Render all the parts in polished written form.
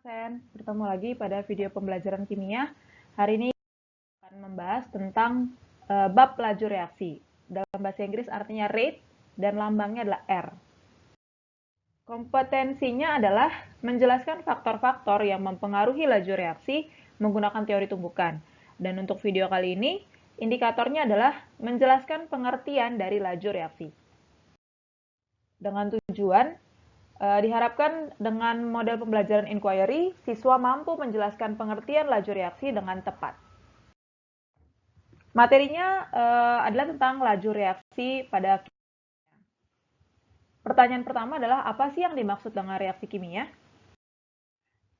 Sen, bertemu lagi pada video pembelajaran kimia. Hari ini kita akan membahas tentang bab laju reaksi. Dalam bahasa Inggris artinya rate dan lambangnya adalah R. Kompetensinya adalah menjelaskan faktor-faktor yang mempengaruhi laju reaksi menggunakan teori tumbukan. Dan untuk video kali ini, indikatornya adalah menjelaskan pengertian dari laju reaksi. Dengan tujuan diharapkan dengan model pembelajaran inquiry, siswa mampu menjelaskan pengertian laju reaksi dengan tepat. Materinya adalah tentang laju reaksi pada kimia. Pertanyaan pertama adalah apa sih yang dimaksud dengan reaksi kimia?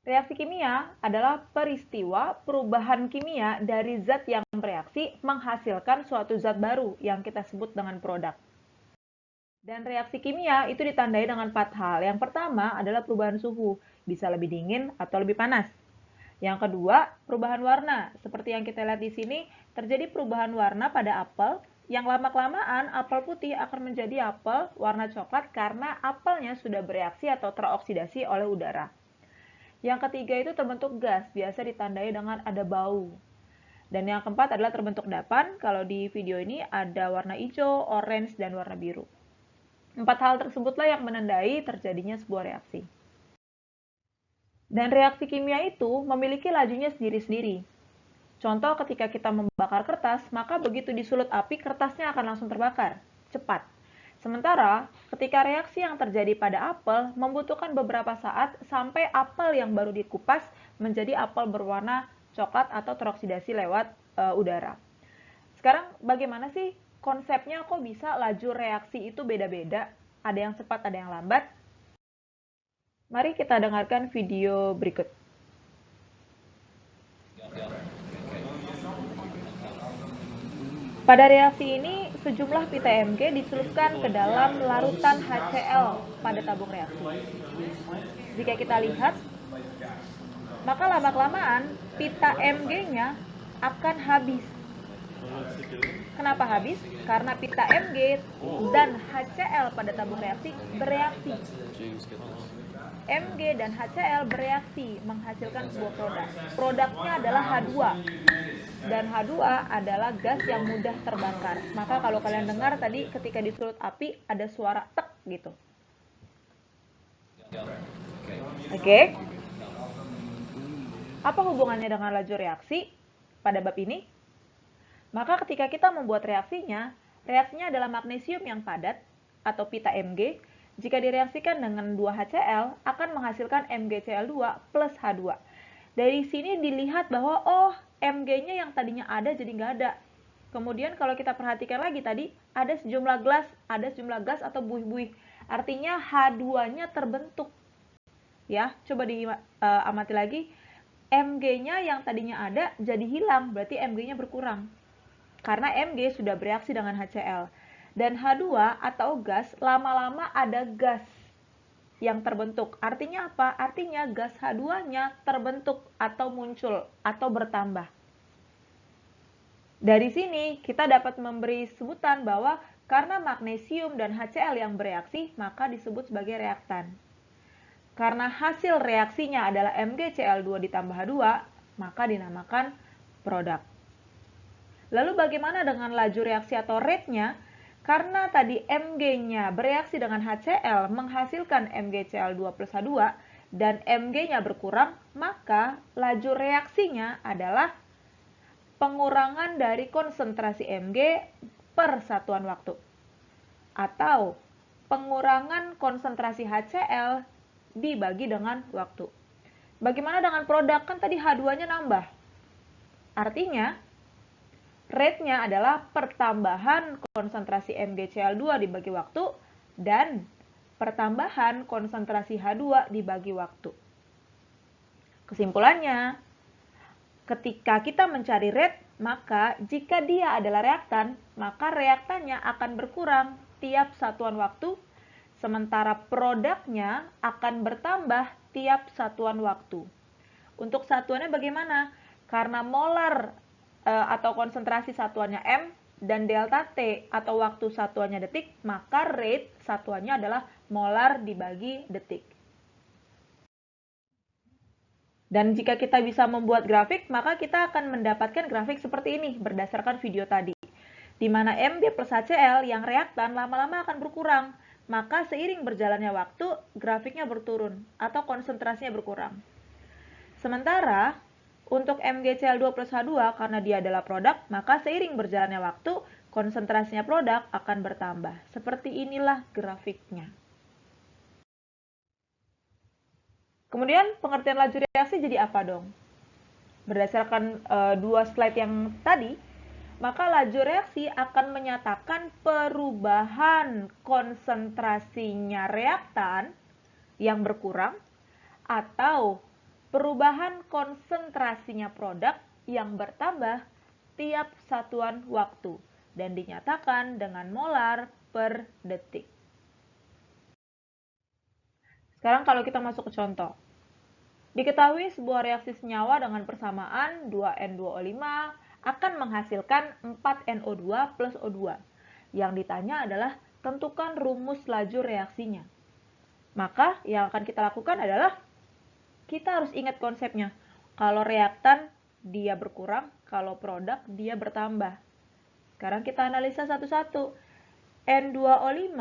Reaksi kimia adalah peristiwa perubahan kimia dari zat yang bereaksi menghasilkan suatu zat baru yang kita sebut dengan produk. Dan reaksi kimia itu ditandai dengan 4 hal. Yang pertama adalah perubahan suhu, bisa lebih dingin atau lebih panas. Yang kedua, perubahan warna. Seperti yang kita lihat di sini, terjadi perubahan warna pada apel. Yang lama-kelamaan, apel putih akan menjadi apel warna coklat karena apelnya sudah bereaksi atau teroksidasi oleh udara. Yang ketiga itu terbentuk gas, biasa ditandai dengan ada bau. Dan yang keempat adalah terbentuk dapan. Kalau di video ini ada warna hijau, orange, dan warna biru. 4 hal tersebutlah yang menandai terjadinya sebuah reaksi. Dan reaksi kimia itu memiliki lajunya sendiri-sendiri. Contoh ketika kita membakar kertas, maka begitu disulut api, kertasnya akan langsung terbakar, cepat. Sementara, ketika reaksi yang terjadi pada apel membutuhkan beberapa saat sampai apel yang baru dikupas menjadi apel berwarna coklat atau teroksidasi lewat udara. Sekarang bagaimana sih konsepnya kok bisa laju reaksi itu beda-beda? Ada yang cepat, ada yang lambat. Mari kita dengarkan video berikut. Pada reaksi ini, sejumlah pita Mg dicelupkan ke dalam larutan HCl pada tabung reaksi. Jika kita lihat, maka lama-kelamaan pita Mg-nya akan habis. Kenapa habis? Karena pita Mg dan HCl pada tabung reaksi bereaksi. Mg dan HCl bereaksi menghasilkan sebuah produk. Produknya adalah H2. Dan H2 adalah gas yang mudah terbakar. Maka kalau kalian dengar tadi ketika disulut api ada suara tek gitu. Oke. Apa hubungannya dengan laju reaksi pada bab ini? Maka ketika kita membuat reaksinya adalah magnesium yang padat atau pita Mg. Jika direaksikan dengan 2HCl akan menghasilkan MgCl2 plus H2. Dari sini dilihat bahwa Mg-nya yang tadinya ada jadi nggak ada. Kemudian kalau kita perhatikan lagi tadi ada sejumlah gas atau buih-buih. Artinya H2-nya terbentuk. Ya, coba diamati lagi. Mg-nya yang tadinya ada jadi hilang, berarti Mg-nya berkurang. Karena Mg sudah bereaksi dengan HCl. Dan H2 atau gas, lama-lama ada gas yang terbentuk. Artinya apa? Artinya gas H2-nya terbentuk atau muncul atau bertambah. Dari sini kita dapat memberi sebutan bahwa karena magnesium dan HCl yang bereaksi, maka disebut sebagai reaktan. Karena hasil reaksinya adalah MgCl2 ditambah H2, maka dinamakan produk. Lalu bagaimana dengan laju reaksi atau rate-nya? Karena tadi Mg-nya bereaksi dengan HCl menghasilkan MgCl2 plus H2 dan Mg-nya berkurang, maka laju reaksinya adalah pengurangan dari konsentrasi Mg per satuan waktu. Atau pengurangan konsentrasi HCl dibagi dengan waktu. Bagaimana dengan produk? Kan tadi H2-nya nambah. Artinya, rate-nya adalah pertambahan konsentrasi MgCl2 dibagi waktu dan pertambahan konsentrasi H2 dibagi waktu. Kesimpulannya, ketika kita mencari rate, maka jika dia adalah reaktan, maka reaktannya akan berkurang tiap satuan waktu, sementara produknya akan bertambah tiap satuan waktu. Untuk satuannya bagaimana? Karena molar atau konsentrasi satuannya M dan delta T atau waktu satuannya detik, maka rate satuannya adalah molar dibagi detik. Dan jika kita bisa membuat grafik, maka kita akan mendapatkan grafik seperti ini berdasarkan video tadi. Di mana Mg plus HCl yang reaktan lama-lama akan berkurang. Maka seiring berjalannya waktu, grafiknya berturun atau konsentrasinya berkurang. Sementara untuk MgCl2 plus H2 karena dia adalah produk, maka seiring berjalannya waktu, konsentrasinya produk akan bertambah. Seperti inilah grafiknya. Kemudian pengertian laju reaksi jadi apa dong? Berdasarkan dua slide yang tadi, maka laju reaksi akan menyatakan perubahan konsentrasinya reaktan yang berkurang atau perubahan konsentrasinya produk yang bertambah tiap satuan waktu dan dinyatakan dengan molar per detik. Sekarang kalau kita masuk ke contoh. Diketahui sebuah reaksi senyawa dengan persamaan 2N2O5 akan menghasilkan 4NO2 plus O2. Yang ditanya adalah tentukan rumus laju reaksinya. Maka yang akan kita lakukan adalah kita harus ingat konsepnya. Kalau reaktan dia berkurang, kalau produk dia bertambah. Sekarang kita analisa satu-satu. N2O5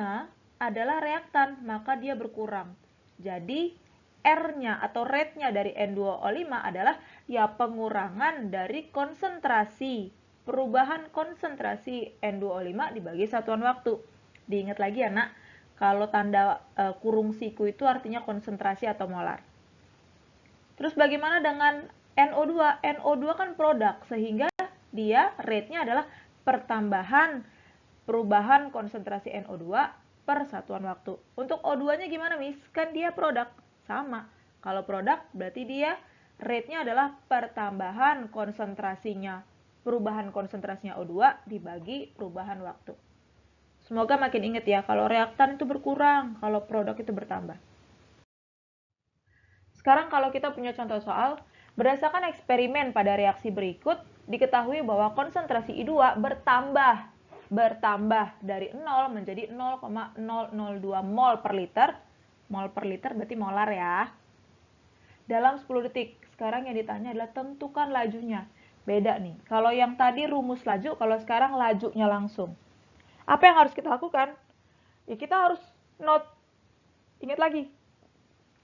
adalah reaktan, maka dia berkurang. Jadi R-nya atau rate-nya dari N2O5 adalah ya pengurangan dari konsentrasi. Perubahan konsentrasi N2O5 dibagi satuan waktu. Diingat lagi ya nak, kalau tanda kurung siku itu artinya konsentrasi atau molar. Terus bagaimana dengan NO2? NO2 kan produk, sehingga dia rate-nya adalah pertambahan perubahan konsentrasi NO2 per satuan waktu. Untuk O2-nya gimana, Miss? Kan dia produk. Sama. Kalau produk, berarti dia rate-nya adalah pertambahan konsentrasinya. Perubahan konsentrasinya O2 dibagi perubahan waktu. Semoga makin ingat ya, kalau reaktan itu berkurang, kalau produk itu bertambah. Sekarang kalau kita punya contoh soal, berdasarkan eksperimen pada reaksi berikut, diketahui bahwa konsentrasi I2 bertambah dari 0 menjadi 0,002 mol per liter. Mol per liter berarti molar ya. Dalam 10 detik. Sekarang yang ditanya adalah tentukan lajunya. Beda nih. Kalau yang tadi rumus laju, kalau sekarang lajunya langsung. Apa yang harus kita lakukan? Ya kita harus note. Ingat lagi.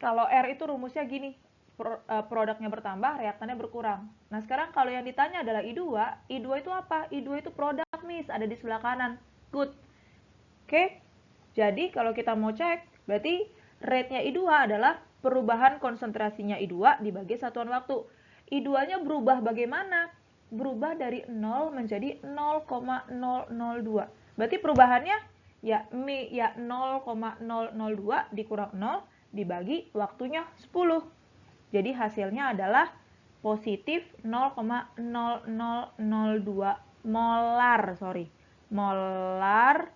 Kalau R itu rumusnya gini, produknya bertambah, reaktannya berkurang. Nah sekarang kalau yang ditanya adalah I2 itu apa? I2 itu produk, Miss, ada di sebelah kanan. Good. Oke, jadi kalau kita mau cek, berarti rate-nya I2 adalah perubahan konsentrasinya I2 dibagi satuan waktu. I2-nya berubah bagaimana? Berubah dari 0 menjadi 0,002. Berarti perubahannya ya 0,002 dikurang 0, dibagi waktunya 10. Jadi hasilnya adalah positif 0,0002 molar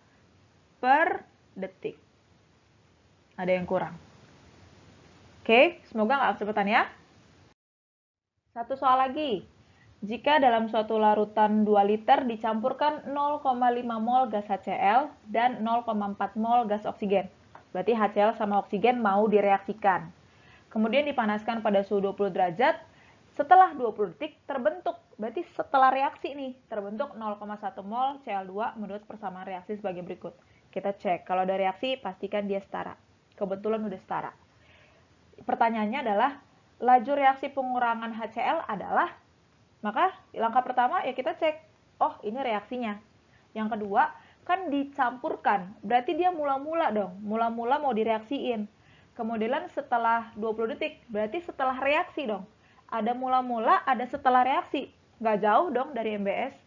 per detik. Ada yang kurang. Oke, semoga nggak kecepatan ya. Satu soal lagi. Jika dalam suatu larutan 2 liter dicampurkan 0,5 mol gas HCl dan 0,4 mol gas oksigen. Berarti HCl sama oksigen mau direaksikan. Kemudian dipanaskan pada suhu 20 derajat. Setelah 20 detik terbentuk, berarti setelah reaksi nih, terbentuk 0,1 mol Cl2 menurut persamaan reaksi sebagai berikut. Kita cek, kalau ada reaksi pastikan dia setara. Kebetulan udah setara. Pertanyaannya adalah, laju reaksi pengurangan HCl adalah, maka langkah pertama ya kita cek, oh ini reaksinya. Yang kedua, kan dicampurkan, berarti dia mula-mula dong, mula-mula mau direaksiin. Kemudian setelah 20 detik, berarti setelah reaksi dong. Ada mula-mula, ada setelah reaksi. Nggak jauh dong dari MBS.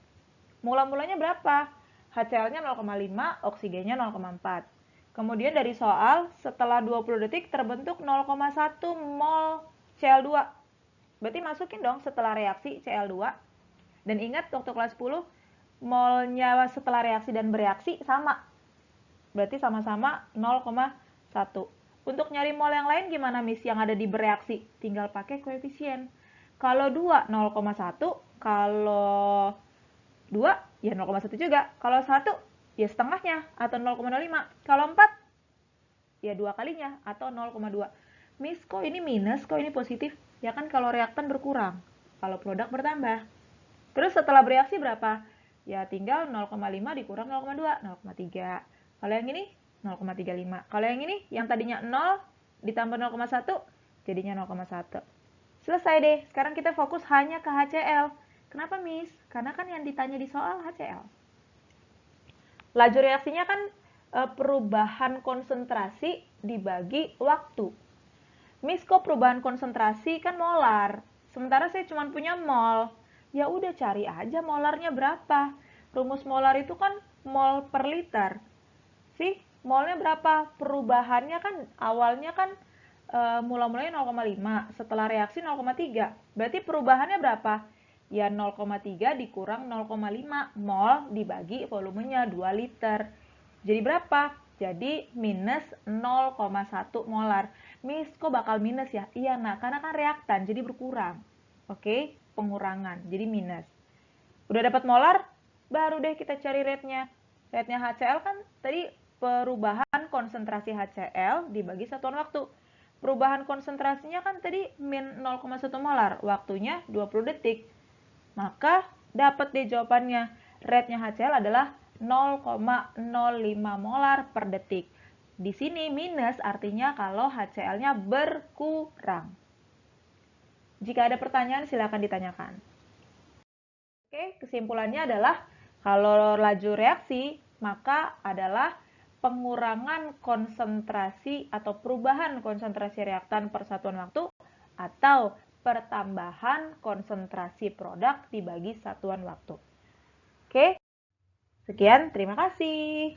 Mula-mulanya berapa? HCl-nya 0,5, oksigennya 0,4. Kemudian dari soal, setelah 20 detik terbentuk 0,1 mol Cl2. Berarti masukin dong setelah reaksi Cl2. Dan ingat waktu kelas 10, molnya setelah reaksi dan bereaksi sama. Berarti sama-sama 0,1. Untuk nyari mol yang lain gimana, Miss? Yang ada di bereaksi? Tinggal pakai koefisien. Kalau 2, 0,1. Kalau 2, ya 0,1 juga. Kalau 1, ya setengahnya, atau 0,05. Kalau 4, ya 2 kalinya, atau 0,2. Miss, kok ini minus, kok ini positif? Ya kan kalau reaktan berkurang, kalau produk bertambah. Terus setelah bereaksi berapa? Ya tinggal 0,5 dikurang 0,2, 0,3. Kalau yang ini 0,35. Kalau yang ini yang tadinya 0 ditambah 0,1 jadinya 0,1. Selesai deh. Sekarang kita fokus hanya ke HCl. Kenapa, Miss? Karena kan yang ditanya di soal HCl. Laju reaksinya kan perubahan konsentrasi dibagi waktu. Miss, kok perubahan konsentrasi kan molar. Sementara saya cuma punya mol. Ya udah cari aja molarnya berapa. Rumus molar itu kan mol per liter. Sih, molnya berapa? Perubahannya kan awalnya kan mula-mulanya 0,5, setelah reaksi 0,3. Berarti perubahannya berapa? Ya 0,3 dikurang 0,5 mol dibagi volumenya 2 liter. Jadi berapa? Jadi minus 0,1 molar. Miss, kok bakal minus ya? Iya, nah karena kan reaktan, jadi berkurang. Oke, pengurangan, jadi minus. Udah dapat molar, baru deh kita cari rate-nya. Rate-nya HCl kan tadi perubahan konsentrasi HCl dibagi satuan waktu. Perubahan konsentrasinya kan tadi min 0,1 molar, waktunya 20 detik. Maka dapat deh jawabannya. Rate-nya HCl adalah 0,05 molar per detik. Di sini minus artinya kalau HCl-nya berkurang. Jika ada pertanyaan silakan ditanyakan. Oke, kesimpulannya adalah kalau laju reaksi maka adalah pengurangan konsentrasi atau perubahan konsentrasi reaktan per satuan waktu atau pertambahan konsentrasi produk dibagi satuan waktu. Oke, sekian, terima kasih.